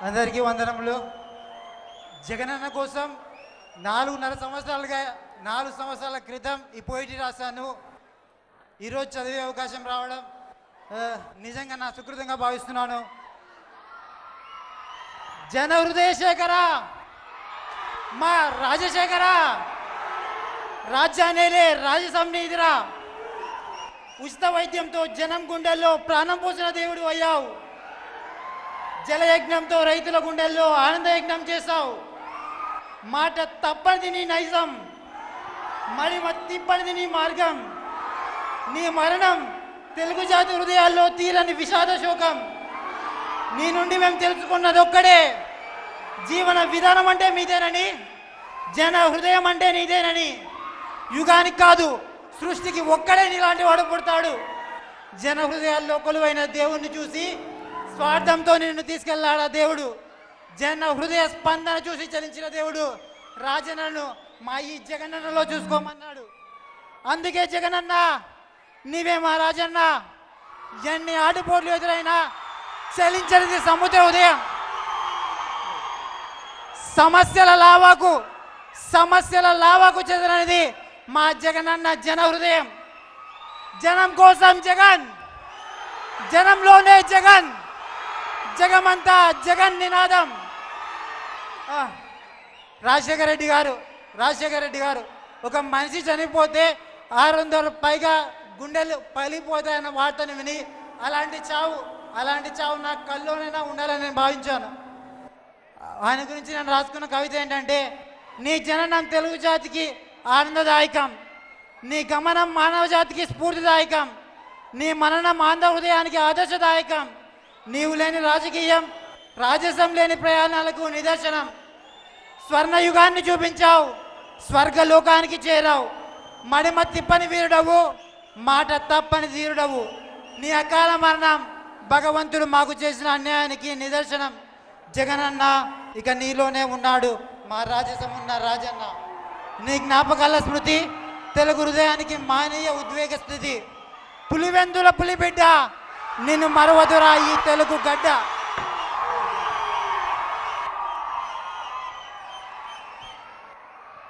అందరికీ వందనములు. జగనన్న కోసం 4 సంవత్సరాల క్రితం ఈ పోయిటి రాశాను. ఈరోజు చదివే అవకాశం రావడం నిజంగా నా సుకృతంగా భావిస్తున్నాను. జన హృదయ శేఖర మా రాజశేఖర, రాజ్యాన్నేలే రాజసంనీధిరా, ఉచిత వైద్యంతో జనం గుండెల్లో ప్రాణం పోసిన దేవుడు అయ్యావు. జలయజ్ఞంతో రైతుల గుండెల్లో ఆనందయజ్ఞం చేశావు. మాట తప్పనిది నీ నైజం, మడిమ తిప్పనిది నీ మార్గం. నీ మరణం తెలుగు జాతి హృదయాల్లో తీరని విషాద శోకం. నీ నుండి మేము తెలుసుకున్నది ఒక్కడే, జీవన విధానం అంటే మీదేనని, జన హృదయం అంటే నీదేనని. యుగానికి కాదు సృష్టికి ఒక్కడే నీలాంటి వాడు పుడతాడు. జన హృదయాల్లో కొలువైన దేవుణ్ణి చూసి స్వార్థంతో నిన్ను తీసుకెళ్ళాడా దేవుడు. జన హృదయ స్పందన చూసి చలించిన దేవుడు రాజన్నను మా ఈ జగనన్నలో చూసుకోమన్నాడు. అందుకే జగనన్న నీవే మా రాజన్న. ఎన్ని ఆటుపోట్లు ఎదురైనా చలించనిది సముద్ర ఉదయం. సమస్యల లావాకు చెందినది మా జగనన్న జన హృదయం. జనం కోసం జగన్, జనంలోనే జగన్, జగమంతా జగన్ నినాదం. రాజశేఖర రెడ్డి గారు ఒక మనిషి చనిపోతే 600 పైగా గుండెలు పగిలిపోతాయన్న వార్తను విని అలాంటి చావు నా కల్లోనైనా ఉండాలని నేను భావించాను. ఆయన గురించి నేను రాసుకున్న కవిత ఏంటంటే, నీ జననం తెలుగు జాతికి ఆనందదాయకం, నీ గమనం మానవ జాతికి స్ఫూర్తిదాయకం, నీ మననం ఆంధ్ర హృదయానికి ఆదర్శదాయకం. నీవు లేని రాజకీయం, రాజసం లేని ప్రయాణాలకు నిదర్శనం. స్వర్ణయుగాన్ని చూపించావు, స్వర్గలోకానికి చేరావు. మడిమ తిప్పని వీరుడవు, మాట తప్పని ధీరుడవు. నీ అకాల మరణం భగవంతుడు మాకు చేసిన అన్యాయానికి నిదర్శనం. జగనన్న ఇక నీలోనే ఉన్నాడు మా రాజసమున్న రాజన్న. నీ జ్ఞాపకాల స్మృతి తెలుగు హృదయానికి మానీయ ఉద్వేగ స్థితి. పులివెందుల పులిబిడ్డ నిన్ను మరవదురా ఈ తెలుగు గడ్డ.